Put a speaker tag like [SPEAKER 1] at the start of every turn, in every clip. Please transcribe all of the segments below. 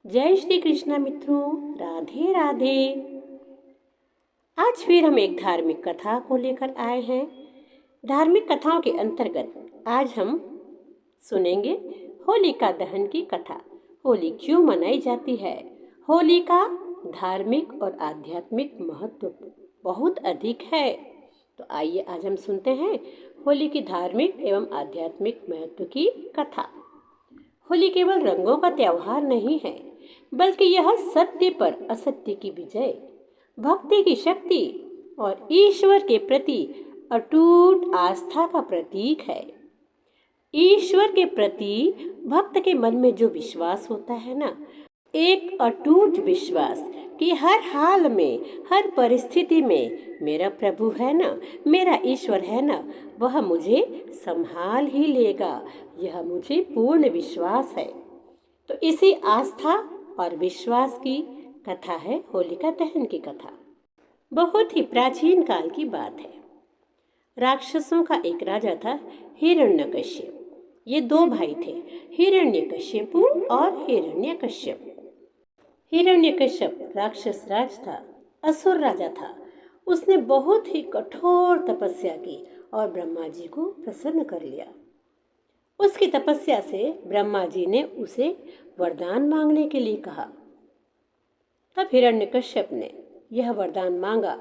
[SPEAKER 1] जय श्री कृष्ण मित्रों, राधे राधे। आज फिर हम एक धार्मिक कथा को लेकर आए हैं। धार्मिक कथाओं के अंतर्गत आज हम सुनेंगे होलिका दहन की कथा। होली क्यों मनाई जाती है? होली का धार्मिक और आध्यात्मिक महत्व बहुत अधिक है। तो आइए आज हम सुनते हैं होली की धार्मिक एवं आध्यात्मिक महत्व की कथा। होली केवल रंगों का त्योहार नहीं है, बल्कि यह सत्य पर असत्य की विजय, भक्ति की शक्ति और ईश्वर के प्रति अटूट आस्था का प्रतीक है। ईश्वर के प्रति भक्त के मन में जो विश्वास होता है ना, एक अटूट विश्वास कि हर हाल में, हर परिस्थिति में मेरा प्रभु है ना, मेरा ईश्वर है ना, वह मुझे संभाल ही लेगा, यह मुझे पूर्ण विश्वास है। तो इसी आस्था और विश्वास की कथा है होलिका दहन की कथा। बहुत ही प्राचीन काल की बात है। राक्षसों का एक राजा था, हिरण्यकश्यप। ये दो भाई थे, हिरण्यकश्यप और हिरण्यकश्यप। हिरण्यकश्यप राक्षस राज था, असुर राजा था। उसने बहुत ही कठोर तपस्या की और ब्रह्मा जी को प्रसन्न कर लिया। उसकी तपस्या से ब्रह्मा जी ने उसे वरदान मांगने के लिए कहा। तब हिरण्यकश्यप ने यह वरदान मांगा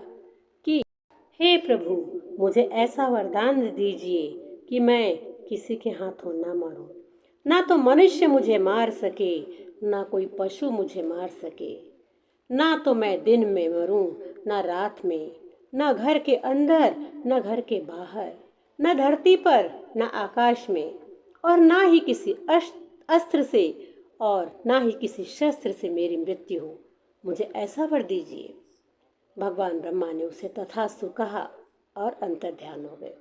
[SPEAKER 1] कि हे प्रभु, मुझे ऐसा वरदान दीजिए कि मैं किसी के हाथों ना मरूं, ना तो मनुष्य मुझे मार सके, ना कोई पशु मुझे मार सके, ना तो मैं दिन में मरूं, ना रात में, ना घर के अंदर, ना घर के बाहर, ना धरती पर, ना आकाश में, और ना ही किसी अस्त्र से और ना ही किसी शस्त्र से मेरी मृत्यु हो। मुझे ऐसा वर दीजिए। भगवान ब्रह्मा ने उसे तथास्तु कहा और अंतर्ध्यान हो गए।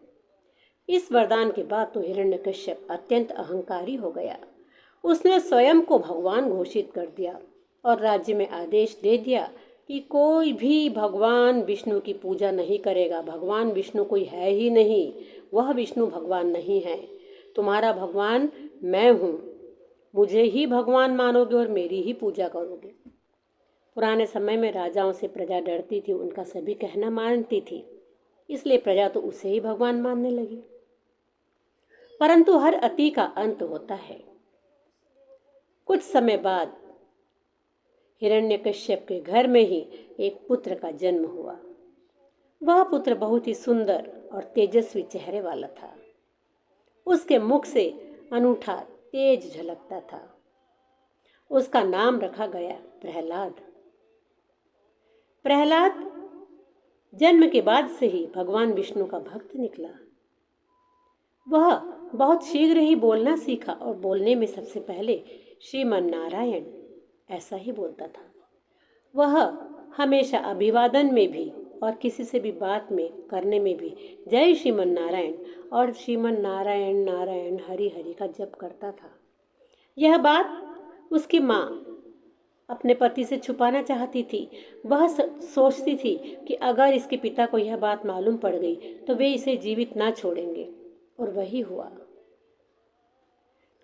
[SPEAKER 1] इस वरदान के बाद तो हिरण्यकश्यप अत्यंत अहंकारी हो गया। उसने स्वयं को भगवान घोषित कर दिया और राज्य में आदेश दे दिया कि कोई भी भगवान विष्णु की पूजा नहीं करेगा। भगवान विष्णु कोई है ही नहीं, वह विष्णु भगवान नहीं है। तुम्हारा भगवान मैं हूँ, मुझे ही भगवान मानोगे और मेरी ही पूजा करोगे। पुराने समय में राजाओं से प्रजा डरती थी, उनका सभी कहना मानती थी, इसलिए प्रजा तो उसे ही भगवान मानने लगी। परंतु हर अति का अंत होता है। कुछ समय बाद हिरण्यकश्यप के घर में ही एक पुत्र का जन्म हुआ। वह पुत्र बहुत ही सुंदर और तेजस्वी चेहरे वाला था। उसके मुख से अनूठा तेज झलकता था। उसका नाम रखा गया प्रहलाद। प्रहलाद जन्म के बाद से ही भगवान विष्णु का भक्त निकला। वह बहुत शीघ्र ही बोलना सीखा और बोलने में सबसे पहले श्रीमन नारायण ऐसा ही बोलता था। वह हमेशा अभिवादन में भी और किसी से भी बात में करने में भी जय श्रीमन नारायण और श्रीमन नारायण नारायण हरि हरि का जप करता था। यह बात उसकी माँ अपने पति से छुपाना चाहती थी। वह सोचती थी कि अगर इसके पिता को यह बात मालूम पड़ गई तो वे इसे जीवित ना छोड़ेंगे, और वही हुआ।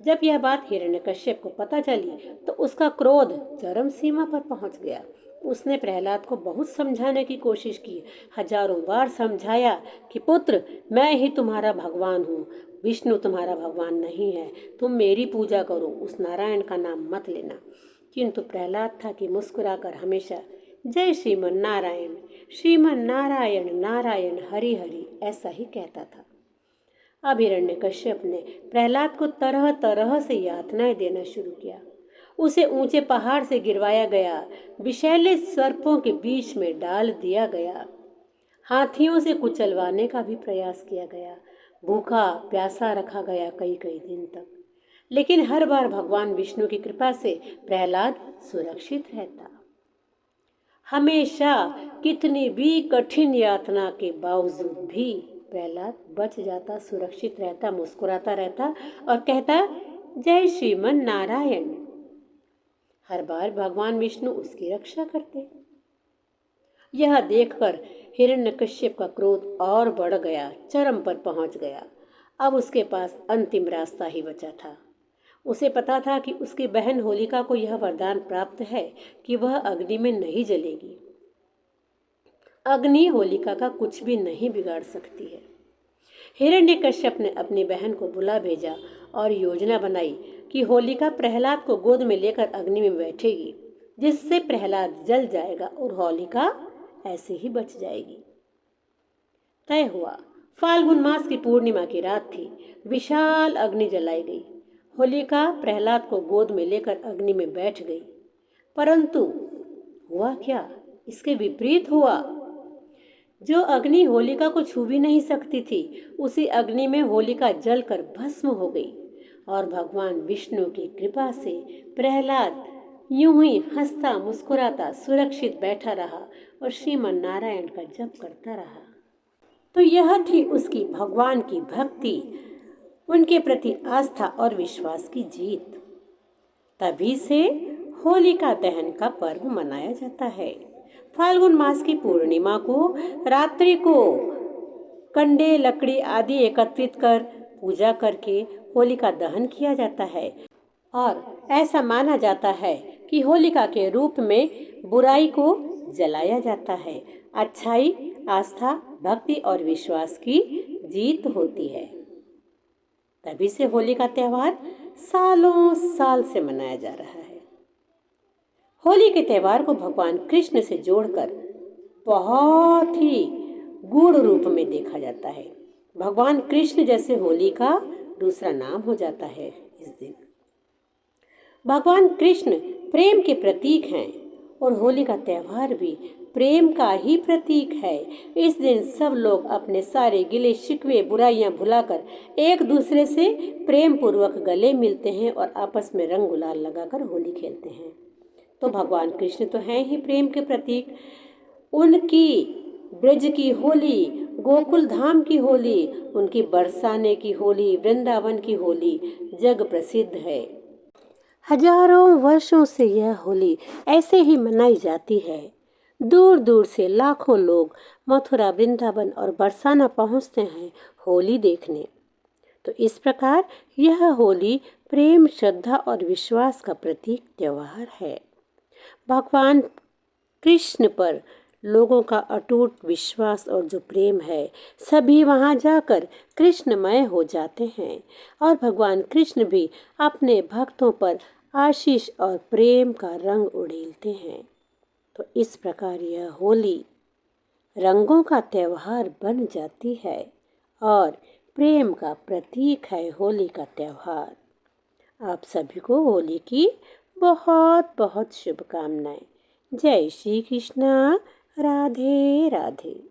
[SPEAKER 1] जब यह बात हिरण्यकश्यप को पता चली तो उसका क्रोध चरम सीमा पर पहुंच गया। उसने प्रहलाद को बहुत समझाने की कोशिश की, हजारों बार समझाया कि पुत्र, मैं ही तुम्हारा भगवान हूँ, विष्णु तुम्हारा भगवान नहीं है, तुम मेरी पूजा करो, उस नारायण का नाम मत लेना। किंतु प्रहलाद था कि मुस्कुराकर हमेशा जय श्रीमन नारायण, श्रीमन नारायण नारायण हरि हरि ऐसा ही कहता था। अब हिरण्यकश्यप ने प्रहलाद को तरह तरह से यातनाएं देना शुरू किया। उसे ऊंचे पहाड़ से गिरवाया गया, विषैले सर्पों के बीच में डाल दिया गया, हाथियों से कुचलवाने का भी प्रयास किया गया, भूखा प्यासा रखा गया कई कई दिन तक। लेकिन हर बार भगवान विष्णु की कृपा से प्रहलाद सुरक्षित रहता। हमेशा कितनी भी कठिन यातना के बावजूद भी प्रहलाद बच जाता, सुरक्षित रहता, मुस्कुराता रहता और कहता जय श्रीमन नारायण। हर बार भगवान विष्णु उसकी रक्षा करते। यह देखकर हिरण्यकश्यप का क्रोध और बढ़ गया, चरम पर पहुंच गया। अब उसके पास अंतिम रास्ता ही बचा था। उसे पता था कि उसकी बहन होलिका को यह वरदान प्राप्त है कि वह अग्नि में नहीं जलेगी। अग्नि होलिका का कुछ भी नहीं बिगाड़ सकती है। हिरण्यकश्यप ने अपनी बहन को बुला भेजा और योजना बनाई कि होलिका प्रहलाद को गोद में लेकर अग्नि में बैठेगी, जिससे प्रहलाद जल जाएगा और होलिका ऐसे ही बच जाएगी। तय हुआ। फाल्गुन मास की पूर्णिमा की रात थी। विशाल अग्नि जलाई गई। होलिका प्रहलाद को गोद में लेकर अग्नि में बैठ गई, परंतु हुआ क्या? इसके विपरीत हुआ। जो अग्नि होलिका को छू भी नहीं सकती थी, उसी अग्नि में होलिका जलकर भस्म हो गई और भगवान विष्णु की कृपा से प्रहलाद यूं ही हंसता मुस्कुराता सुरक्षित बैठा रहा और श्रीमन नारायण का जप करता रहा। तो यह थी उसकी भगवान की भक्ति, उनके प्रति आस्था और विश्वास की जीत। तभी से होलिका दहन का पर्व मनाया जाता है। फाल्गुन मास की पूर्णिमा को रात्रि को कंडे, लकड़ी आदि एकत्रित कर पूजा करके होलिका दहन किया जाता है और ऐसा माना जाता है कि होलिका के रूप में बुराई को जलाया जाता है। अच्छाई, आस्था, भक्ति और विश्वास की जीत होती है। तभी से होली का त्योहार सालों साल से मनाया जा रहा है। होली के त्योहार को भगवान कृष्ण से जोड़कर बहुत ही गूढ़ रूप में देखा जाता है। भगवान कृष्ण जैसे होली का दूसरा नाम हो जाता है इस दिन। भगवान कृष्ण प्रेम के प्रतीक हैं और होली का त्योहार भी प्रेम का ही प्रतीक है। इस दिन सब लोग अपने सारे गिले शिकवे बुराइयां भुलाकर एक दूसरे से प्रेम पूर्वक गले मिलते हैं और आपस में रंग गुलाल लगाकर होली खेलते हैं। तो भगवान कृष्ण तो हैं ही प्रेम के प्रतीक। उनकी ब्रज की होली, गोकुल धाम की होली, उनकी बरसाने की होली, वृंदावन की होली जग प्रसिद्ध है। हजारों वर्षों से यह होली ऐसे ही मनाई जाती है। दूर दूर से लाखों लोग मथुरा, वृंदावन और बरसाना पहुंचते हैं होली देखने। तो इस प्रकार यह होली प्रेम, श्रद्धा और विश्वास का प्रतीक त्योहार है। भगवान कृष्ण पर लोगों का अटूट विश्वास और जो प्रेम है, सभी वहां जाकर कृष्णमय हो जाते हैं और भगवान कृष्ण भी अपने भक्तों पर आशीष और प्रेम का रंग उड़ेलते हैं। तो इस प्रकार यह होली रंगों का त्योहार बन जाती है और प्रेम का प्रतीक है होली का त्योहार। आप सभी को होली की बहुत बहुत शुभकामनाएं। जय श्री कृष्णा। राधे राधे।